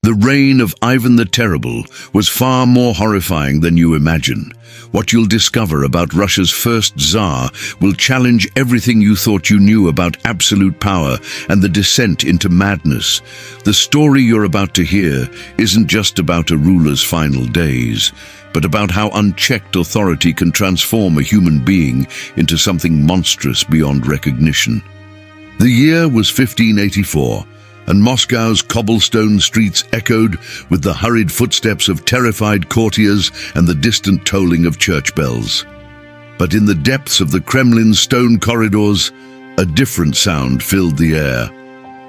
The reign of Ivan the Terrible was far more horrifying than you imagine. What you'll discover about Russia's first Tsar will challenge everything you thought you knew about absolute power and the descent into madness. The story you're about to hear isn't just about a ruler's final days, but about how unchecked authority can transform a human being into something monstrous beyond recognition. The year was 1584. And Moscow's cobblestone streets echoed with the hurried footsteps of terrified courtiers and the distant tolling of church bells. But in the depths of the Kremlin's stone corridors, a different sound filled the air.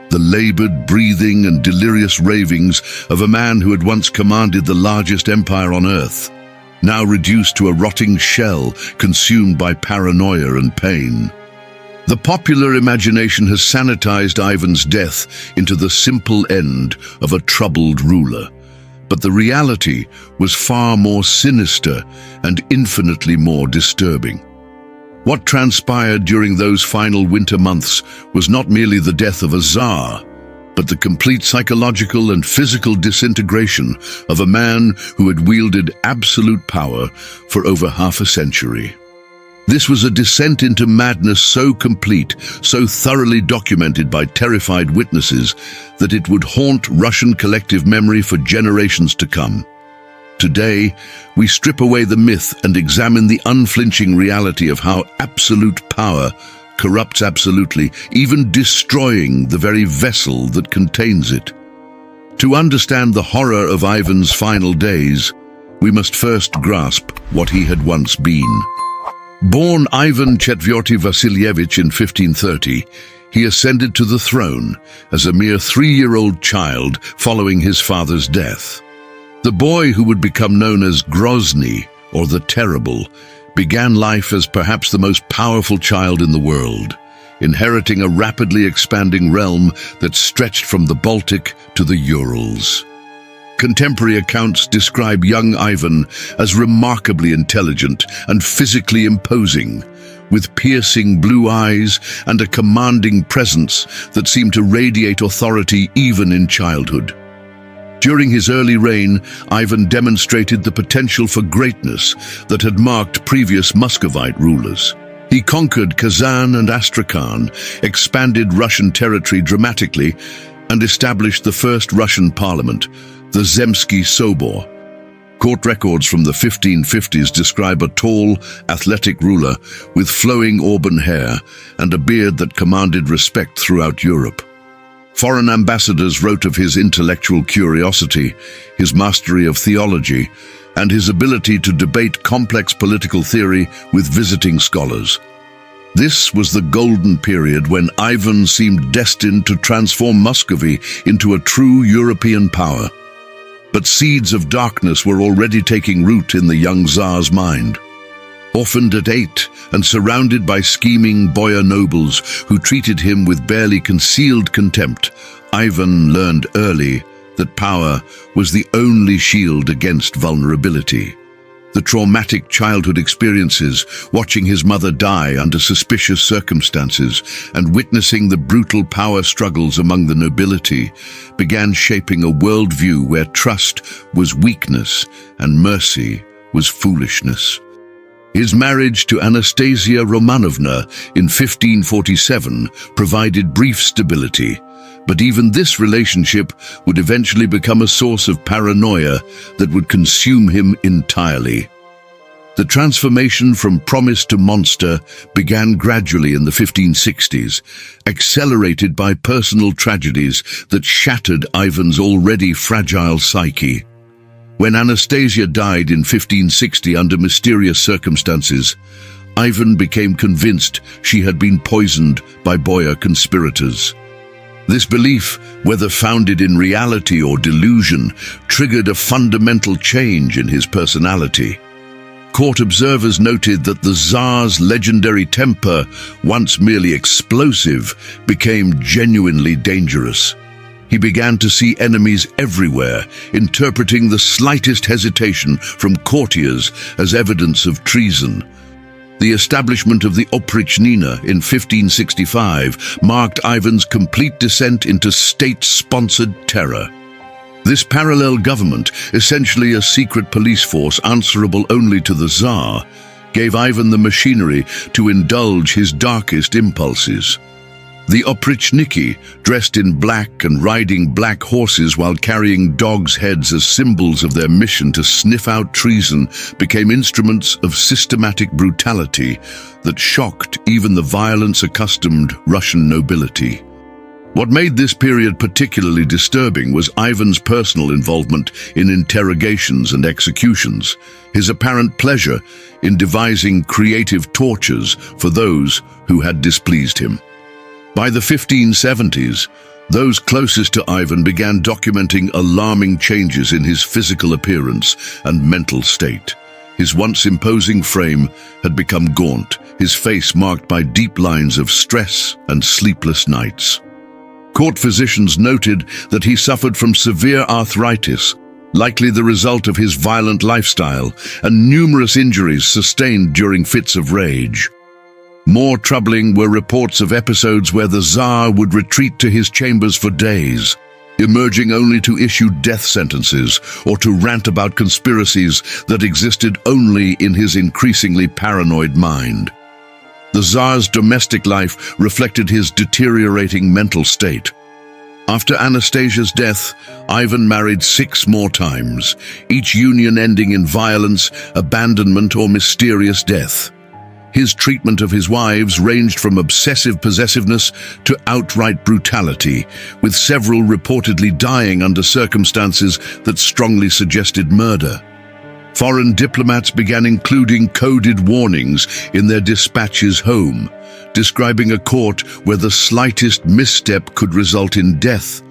The labored breathing and delirious ravings of a man who had once commanded the largest empire on earth, now reduced to a rotting shell consumed by paranoia and pain. The popular imagination has sanitized Ivan's death into the simple end of a troubled ruler. But the reality was far more sinister and infinitely more disturbing. What transpired during those final winter months was not merely the death of a Tsar, but the complete psychological and physical disintegration of a man who had wielded absolute power for over half a century. This was a descent into madness so complete, so thoroughly documented by terrified witnesses, that it would haunt Russian collective memory for generations to come. Today, we strip away the myth and examine the unflinching reality of how absolute power corrupts absolutely, even destroying the very vessel that contains it. To understand the horror of Ivan's final days, we must first grasp what he had once been. Born Ivan Chetverty Vasilievich in 1530, he ascended to the throne as a mere 3-year-old child following his father's death. The boy who would become known as Grozny, or the Terrible, began life as perhaps the most powerful child in the world, inheriting a rapidly expanding realm that stretched from the Baltic to the Urals. Contemporary accounts describe young Ivan as remarkably intelligent and physically imposing, with piercing blue eyes and a commanding presence that seemed to radiate authority even in childhood. During his early reign, Ivan demonstrated the potential for greatness that had marked previous Muscovite rulers. He conquered Kazan and Astrakhan, expanded Russian territory dramatically, and established the first Russian parliament, the Zemsky Sobor. Court records from the 1550s describe a tall, athletic ruler with flowing auburn hair and a beard that commanded respect throughout Europe. Foreign ambassadors wrote of his intellectual curiosity, his mastery of theology, and his ability to debate complex political theory with visiting scholars. This was the golden period when Ivan seemed destined to transform Muscovy into a true European power. But seeds of darkness were already taking root in the young Tsar's mind. Orphaned at 8 and surrounded by scheming boyar nobles who treated him with barely concealed contempt, Ivan learned early that power was the only shield against vulnerability. The traumatic childhood experiences, watching his mother die under suspicious circumstances and witnessing the brutal power struggles among the nobility, began shaping a worldview where trust was weakness and mercy was foolishness. His marriage to Anastasia Romanovna in 1547 provided brief stability, but even this relationship would eventually become a source of paranoia that would consume him entirely. The transformation from promise to monster began gradually in the 1560s, accelerated by personal tragedies that shattered Ivan's already fragile psyche. When Anastasia died in 1560 under mysterious circumstances, Ivan became convinced she had been poisoned by boyar conspirators. This belief, whether founded in reality or delusion, triggered a fundamental change in his personality. Court observers noted that the Tsar's legendary temper, once merely explosive, became genuinely dangerous. He began to see enemies everywhere, interpreting the slightest hesitation from courtiers as evidence of treason. The establishment of the Oprichnina in 1565 marked Ivan's complete descent into state-sponsored terror. This parallel government, essentially a secret police force answerable only to the Tsar, gave Ivan the machinery to indulge his darkest impulses. The oprichniki, dressed in black and riding black horses while carrying dogs' heads as symbols of their mission to sniff out treason, became instruments of systematic brutality that shocked even the violence-accustomed Russian nobility. What made this period particularly disturbing was Ivan's personal involvement in interrogations and executions, his apparent pleasure in devising creative tortures for those who had displeased him. By the 1570s, those closest to Ivan began documenting alarming changes in his physical appearance and mental state. His once imposing frame had become gaunt, his face marked by deep lines of stress and sleepless nights. Court physicians noted that he suffered from severe arthritis, likely the result of his violent lifestyle, and numerous injuries sustained during fits of rage. More troubling were reports of episodes where the Tsar would retreat to his chambers for days, emerging only to issue death sentences or to rant about conspiracies that existed only in his increasingly paranoid mind. The Tsar's domestic life reflected his deteriorating mental state. After Anastasia's death, Ivan married 6 more times, each union ending in violence, abandonment, or mysterious death. His treatment of his wives ranged from obsessive possessiveness to outright brutality, with several reportedly dying under circumstances that strongly suggested murder. Foreign diplomats began including coded warnings in their dispatches home, describing a court where the slightest misstep could result in death,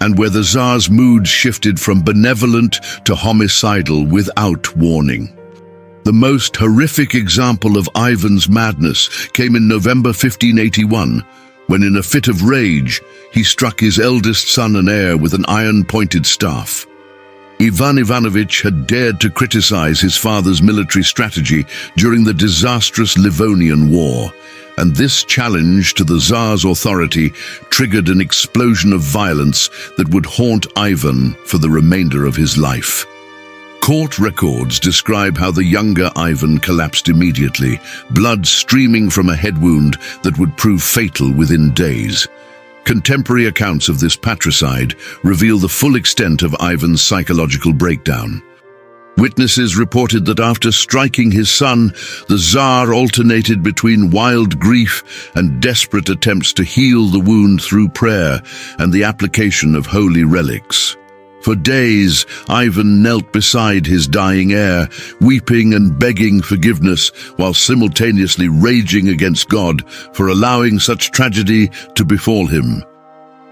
and where the Tsar's moods shifted from benevolent to homicidal without warning. The most horrific example of Ivan's madness came in November 1581, when in a fit of rage, he struck his eldest son and heir with an iron-pointed staff. Ivan Ivanovich had dared to criticize his father's military strategy during the disastrous Livonian War, and this challenge to the Tsar's authority triggered an explosion of violence that would haunt Ivan for the remainder of his life. Court records describe how the younger Ivan collapsed immediately, blood streaming from a head wound that would prove fatal within days. Contemporary accounts of this patricide reveal the full extent of Ivan's psychological breakdown. Witnesses reported that after striking his son, the Tsar alternated between wild grief and desperate attempts to heal the wound through prayer and the application of holy relics. For days, Ivan knelt beside his dying heir, weeping and begging forgiveness while simultaneously raging against God for allowing such tragedy to befall him.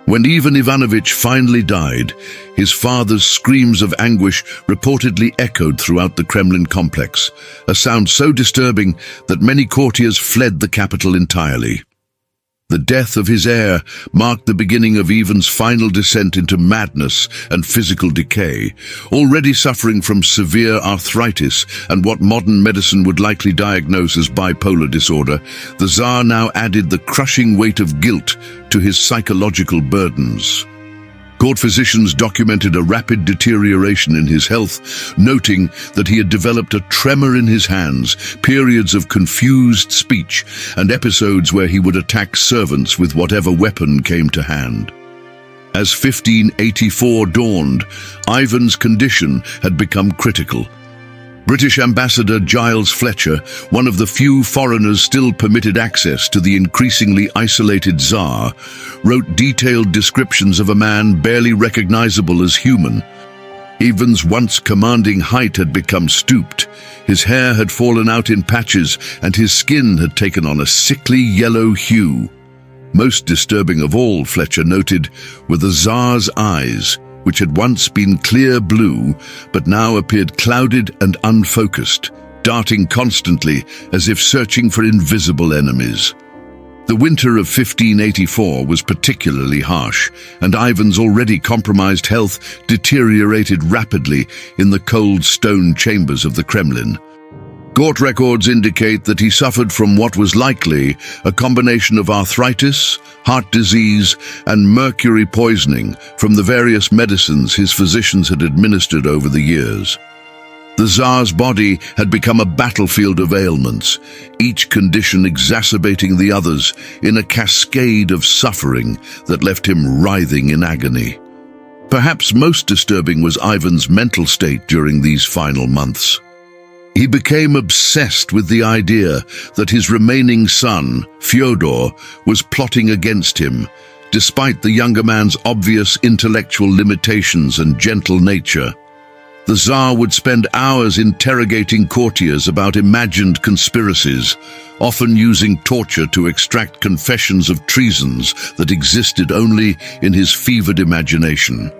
When Ivan Ivanovich finally died, his father's screams of anguish reportedly echoed throughout the Kremlin complex, a sound so disturbing that many courtiers fled the capital entirely. The death of his heir marked the beginning of Ivan's final descent into madness and physical decay. Already suffering from severe arthritis and what modern medicine would likely diagnose as bipolar disorder, the Tsar now added the crushing weight of guilt to his psychological burdens. Court physicians documented a rapid deterioration in his health, noting that he had developed a tremor in his hands, periods of confused speech, and episodes where he would attack servants with whatever weapon came to hand. As 1584 dawned, Ivan's condition had become critical. British Ambassador Giles Fletcher, one of the few foreigners still permitted access to the increasingly isolated Tsar, wrote detailed descriptions of a man barely recognizable as human. Ivan's once commanding height had become stooped, his hair had fallen out in patches, and his skin had taken on a sickly yellow hue. Most disturbing of all, Fletcher noted, were the Tsar's eyes, which had once been clear blue, but now appeared clouded and unfocused, darting constantly as if searching for invisible enemies. The winter of 1584 was particularly harsh, and Ivan's already compromised health deteriorated rapidly in the cold stone chambers of the Kremlin. Court records indicate that he suffered from what was likely a combination of arthritis, heart disease, and mercury poisoning from the various medicines his physicians had administered over the years. The Tsar's body had become a battlefield of ailments, each condition exacerbating the others in a cascade of suffering that left him writhing in agony. Perhaps most disturbing was Ivan's mental state during these final months. He became obsessed with the idea that his remaining son, Fyodor, was plotting against him, despite the younger man's obvious intellectual limitations and gentle nature. The Tsar would spend hours interrogating courtiers about imagined conspiracies, often using torture to extract confessions of treasons that existed only in his fevered imagination.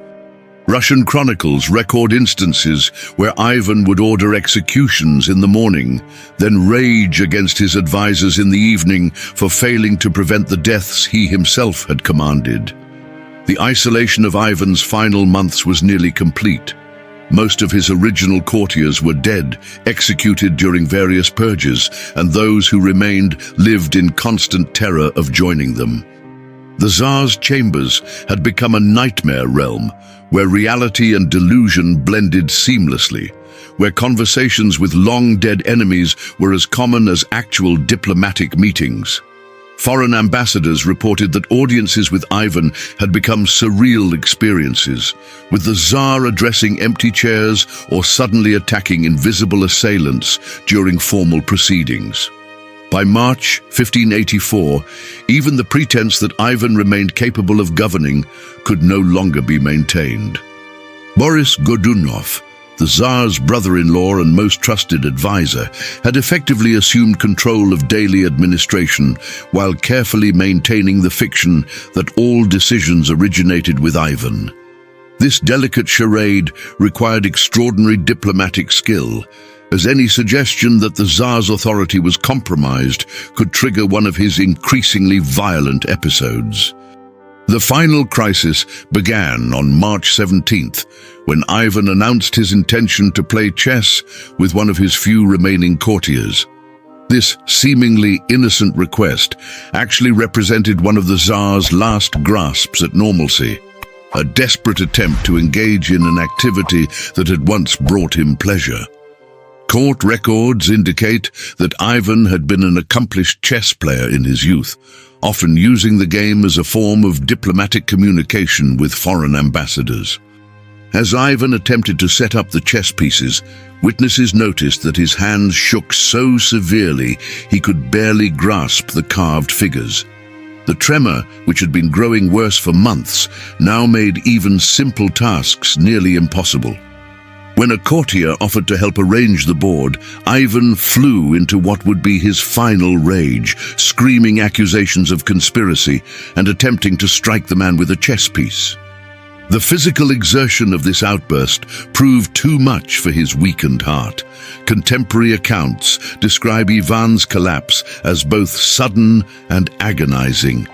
Russian chronicles record instances where Ivan would order executions in the morning, then rage against his advisors in the evening for failing to prevent the deaths he himself had commanded. The isolation of Ivan's final months was nearly complete. Most of his original courtiers were dead, executed during various purges, and those who remained lived in constant terror of joining them. The Tsar's chambers had become a nightmare realm, where reality and delusion blended seamlessly, where conversations with long-dead enemies were as common as actual diplomatic meetings. Foreign ambassadors reported that audiences with Ivan had become surreal experiences, with the Tsar addressing empty chairs or suddenly attacking invisible assailants during formal proceedings. By March 1584, even the pretense that Ivan remained capable of governing could no longer be maintained. Boris Godunov, the Tsar's brother-in-law and most trusted advisor, had effectively assumed control of daily administration while carefully maintaining the fiction that all decisions originated with Ivan. This delicate charade required extraordinary diplomatic skill, as any suggestion that the Tsar's authority was compromised could trigger one of his increasingly violent episodes. The final crisis began on March 17th, when Ivan announced his intention to play chess with one of his few remaining courtiers. This seemingly innocent request actually represented one of the Tsar's last grasps at normalcy, a desperate attempt to engage in an activity that had once brought him pleasure. Court records indicate that Ivan had been an accomplished chess player in his youth, often using the game as a form of diplomatic communication with foreign ambassadors. As Ivan attempted to set up the chess pieces, witnesses noticed that his hands shook so severely he could barely grasp the carved figures. The tremor, which had been growing worse for months, now made even simple tasks nearly impossible. When a courtier offered to help arrange the board, Ivan flew into what would be his final rage, screaming accusations of conspiracy and attempting to strike the man with a chess piece. The physical exertion of this outburst proved too much for his weakened heart. Contemporary accounts describe Ivan's collapse as both sudden and agonizing.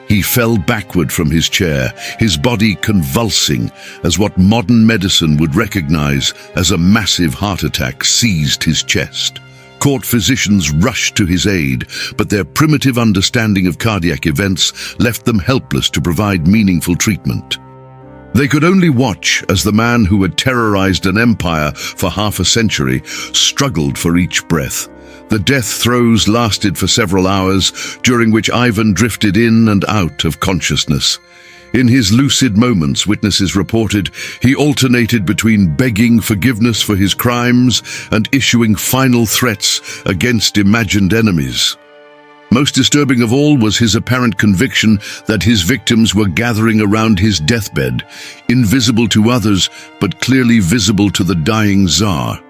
He fell backward from his chair, his body convulsing as what modern medicine would recognize as a massive heart attack seized his chest. Court physicians rushed to his aid, but their primitive understanding of cardiac events left them helpless to provide meaningful treatment. They could only watch as the man who had terrorized an empire for half a century struggled for each breath. The death throes lasted for several hours, during which Ivan drifted in and out of consciousness. In his lucid moments, witnesses reported, he alternated between begging forgiveness for his crimes and issuing final threats against imagined enemies. Most disturbing of all was his apparent conviction that his victims were gathering around his deathbed, invisible to others but clearly visible to the dying Tsar.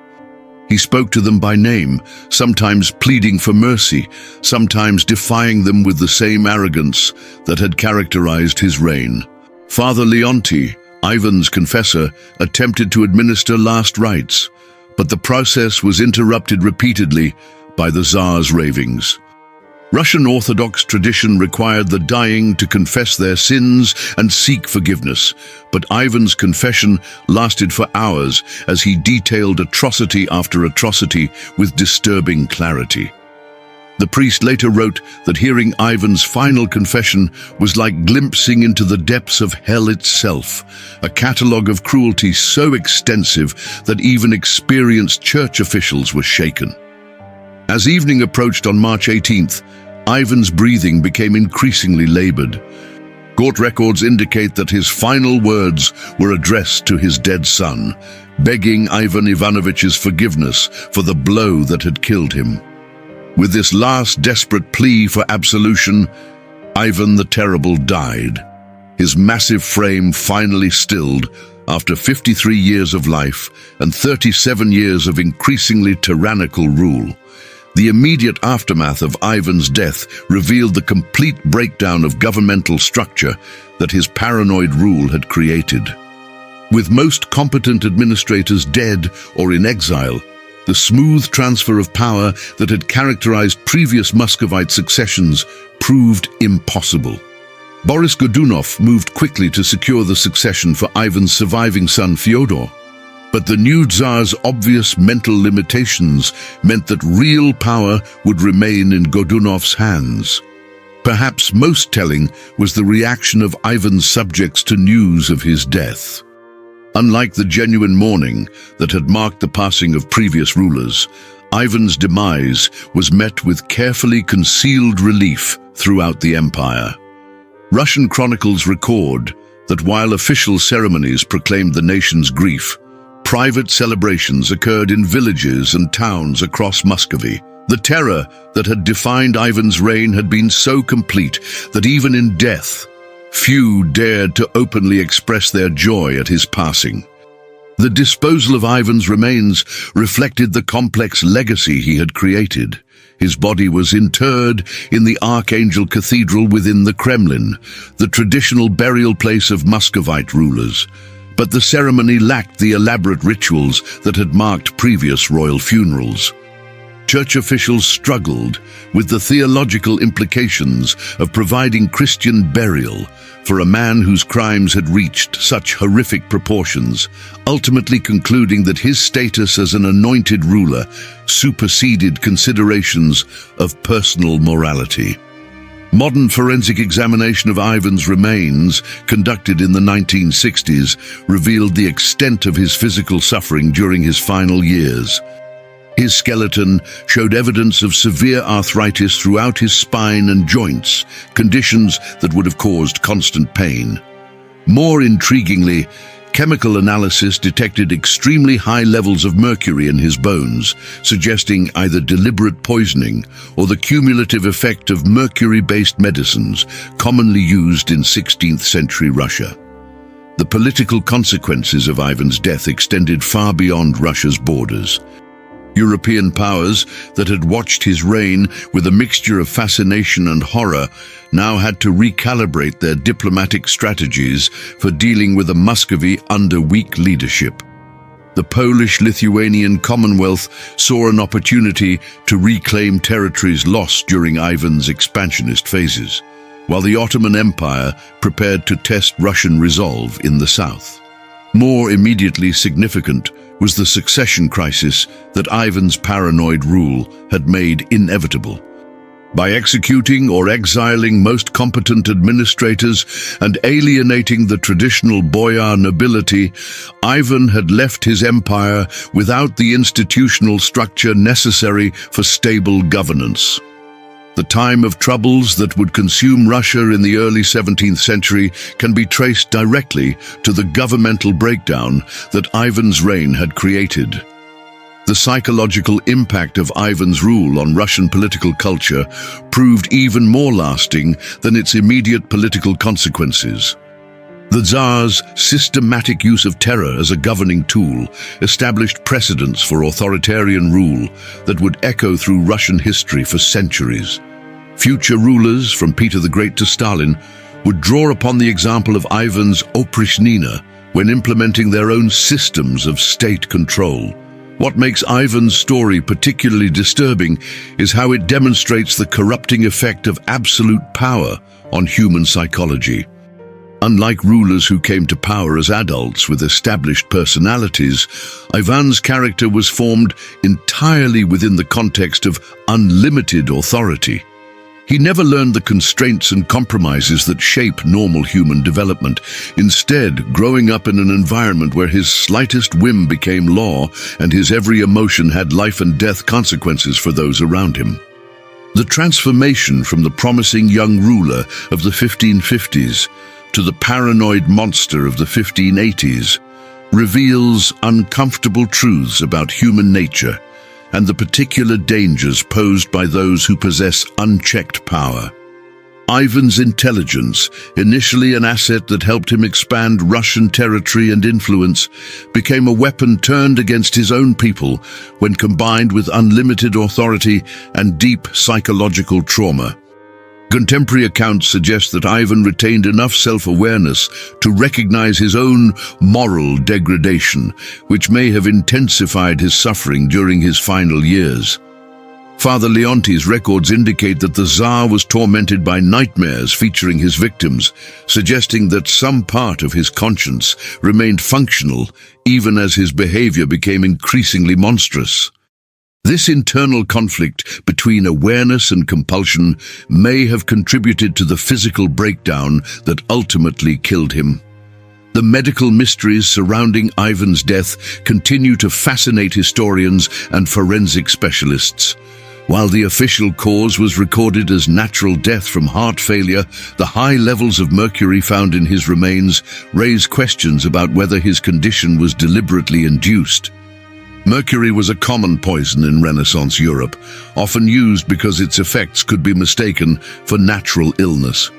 He spoke to them by name, sometimes pleading for mercy, sometimes defying them with the same arrogance that had characterized his reign. Father Leonti, Ivan's confessor, attempted to administer last rites, but the process was interrupted repeatedly by the Tsar's ravings. Russian Orthodox tradition required the dying to confess their sins and seek forgiveness, but Ivan's confession lasted for hours as he detailed atrocity after atrocity with disturbing clarity. The priest later wrote that hearing Ivan's final confession was like glimpsing into the depths of hell itself, a catalogue of cruelty so extensive that even experienced church officials were shaken. As evening approached on March 18th, Ivan's breathing became increasingly labored. Court records indicate that his final words were addressed to his dead son, begging Ivan Ivanovich's forgiveness for the blow that had killed him. With this last desperate plea for absolution, Ivan the Terrible died, his massive frame finally stilled after 53 years of life and 37 years of increasingly tyrannical rule. The immediate aftermath of Ivan's death revealed the complete breakdown of governmental structure that his paranoid rule had created. With most competent administrators dead or in exile, the smooth transfer of power that had characterized previous Muscovite successions proved impossible. Boris Godunov moved quickly to secure the succession for Ivan's surviving son Fyodor. But the new Tsar's obvious mental limitations meant that real power would remain in Godunov's hands. Perhaps most telling was the reaction of Ivan's subjects to news of his death. Unlike the genuine mourning that had marked the passing of previous rulers, Ivan's demise was met with carefully concealed relief throughout the empire. Russian chronicles record that while official ceremonies proclaimed the nation's grief, private celebrations occurred in villages and towns across Muscovy. The terror that had defined Ivan's reign had been so complete that even in death, few dared to openly express their joy at his passing. The disposal of Ivan's remains reflected the complex legacy he had created. His body was interred in the Archangel Cathedral within the Kremlin, the traditional burial place of Muscovite rulers. But the ceremony lacked the elaborate rituals that had marked previous royal funerals. Church officials struggled with the theological implications of providing Christian burial for a man whose crimes had reached such horrific proportions, ultimately concluding that his status as an anointed ruler superseded considerations of personal morality. Modern forensic examination of Ivan's remains, conducted in the 1960s, revealed the extent of his physical suffering during his final years. His skeleton showed evidence of severe arthritis throughout his spine and joints, conditions that would have caused constant pain. More intriguingly, chemical analysis detected extremely high levels of mercury in his bones, suggesting either deliberate poisoning or the cumulative effect of mercury-based medicines commonly used in 16th century Russia. The political consequences of Ivan's death extended far beyond Russia's borders. European powers that had watched his reign with a mixture of fascination and horror now had to recalibrate their diplomatic strategies for dealing with a Muscovy under weak leadership. The Polish-Lithuanian Commonwealth saw an opportunity to reclaim territories lost during Ivan's expansionist phases, while the Ottoman Empire prepared to test Russian resolve in the south. More immediately significant was the succession crisis that Ivan's paranoid rule had made inevitable. By executing or exiling most competent administrators and alienating the traditional boyar nobility, Ivan had left his empire without the institutional structure necessary for stable governance. The time of troubles that would consume Russia in the early 17th century can be traced directly to the governmental breakdown that Ivan's reign had created. The psychological impact of Ivan's rule on Russian political culture proved even more lasting than its immediate political consequences. The Tsar's systematic use of terror as a governing tool established precedents for authoritarian rule that would echo through Russian history for centuries. Future rulers, from Peter the Great to Stalin, would draw upon the example of Ivan's Oprichnina when implementing their own systems of state control. What makes Ivan's story particularly disturbing is how it demonstrates the corrupting effect of absolute power on human psychology. Unlike rulers who came to power as adults with established personalities, Ivan's character was formed entirely within the context of unlimited authority. He never learned the constraints and compromises that shape normal human development, instead growing up in an environment where his slightest whim became law and his every emotion had life and death consequences for those around him. The transformation from the promising young ruler of the 1550s to the paranoid monster of the 1580s reveals uncomfortable truths about human nature and the particular dangers posed by those who possess unchecked power. Ivan's intelligence, initially an asset that helped him expand Russian territory and influence, became a weapon turned against his own people when combined with unlimited authority and deep psychological trauma. Contemporary accounts suggest that Ivan retained enough self-awareness to recognize his own moral degradation, which may have intensified his suffering during his final years. Father Leonti's records indicate that the Tsar was tormented by nightmares featuring his victims, suggesting that some part of his conscience remained functional even as his behavior became increasingly monstrous. This internal conflict between awareness and compulsion may have contributed to the physical breakdown that ultimately killed him. The medical mysteries surrounding Ivan's death continue to fascinate historians and forensic specialists. While the official cause was recorded as natural death from heart failure, the high levels of mercury found in his remains raise questions about whether his condition was deliberately induced. Mercury was a common poison in Renaissance Europe, often used because its effects could be mistaken for natural illness.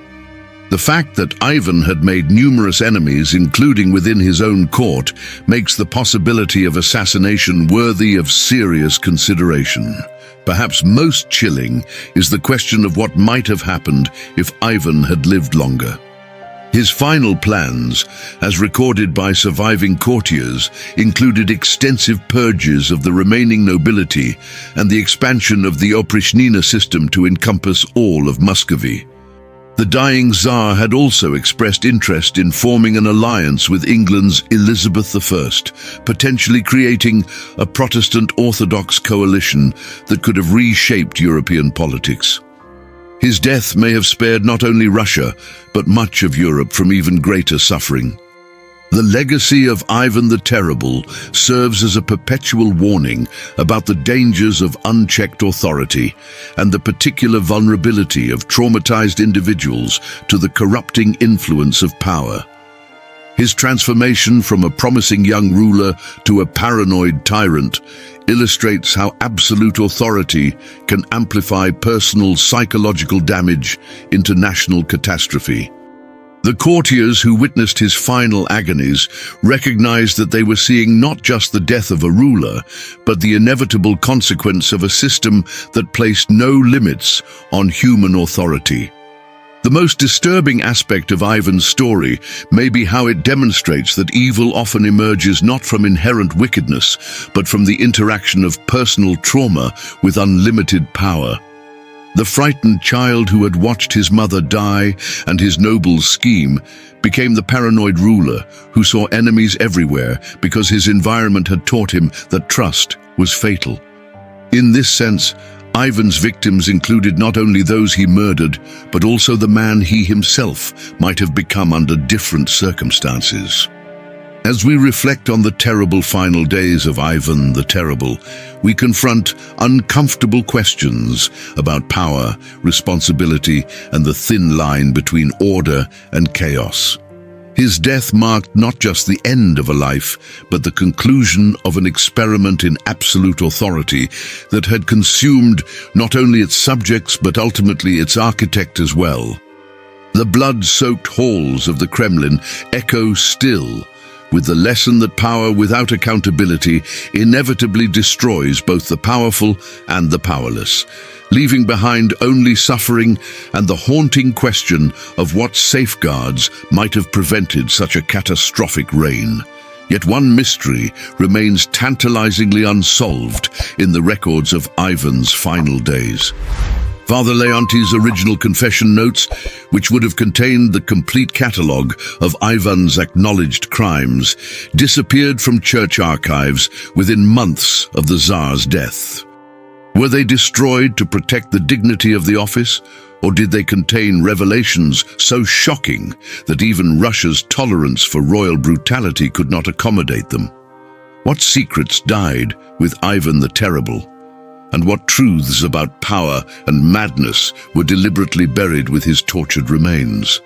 The fact that Ivan had made numerous enemies, including within his own court, makes the possibility of assassination worthy of serious consideration. Perhaps most chilling is the question of what might have happened if Ivan had lived longer. His final plans, as recorded by surviving courtiers, included extensive purges of the remaining nobility and the expansion of the Oprichnina system to encompass all of Muscovy. The dying Tsar had also expressed interest in forming an alliance with England's Elizabeth I, potentially creating a Protestant Orthodox coalition that could have reshaped European politics. His death may have spared not only Russia, but much of Europe from even greater suffering. The legacy of Ivan the Terrible serves as a perpetual warning about the dangers of unchecked authority and the particular vulnerability of traumatized individuals to the corrupting influence of power. His transformation from a promising young ruler to a paranoid tyrant illustrates how absolute authority can amplify personal psychological damage into national catastrophe. The courtiers who witnessed his final agonies recognized that they were seeing not just the death of a ruler, but the inevitable consequence of a system that placed no limits on human authority. The most disturbing aspect of Ivan's story may be how it demonstrates that evil often emerges not from inherent wickedness, but from the interaction of personal trauma with unlimited power. The frightened child who had watched his mother die and his nobles scheme became the paranoid ruler who saw enemies everywhere because his environment had taught him that trust was fatal. In this sense, Ivan's victims included not only those he murdered, but also the man he himself might have become under different circumstances. As we reflect on the terrible final days of Ivan the Terrible, we confront uncomfortable questions about power, responsibility, and the thin line between order and chaos. His death marked not just the end of a life, but the conclusion of an experiment in absolute authority that had consumed not only its subjects but ultimately its architect as well. The blood-soaked halls of the Kremlin echo still, with the lesson that power without accountability inevitably destroys both the powerful and the powerless, leaving behind only suffering and the haunting question of what safeguards might have prevented such a catastrophic reign. Yet one mystery remains tantalizingly unsolved in the records of Ivan's final days. Father Leonti's original confession notes, which would have contained the complete catalogue of Ivan's acknowledged crimes, disappeared from church archives within months of the Tsar's death. Were they destroyed to protect the dignity of the office, or did they contain revelations so shocking that even Russia's tolerance for royal brutality could not accommodate them? What secrets died with Ivan the Terrible? And what truths about power and madness were deliberately buried with his tortured remains?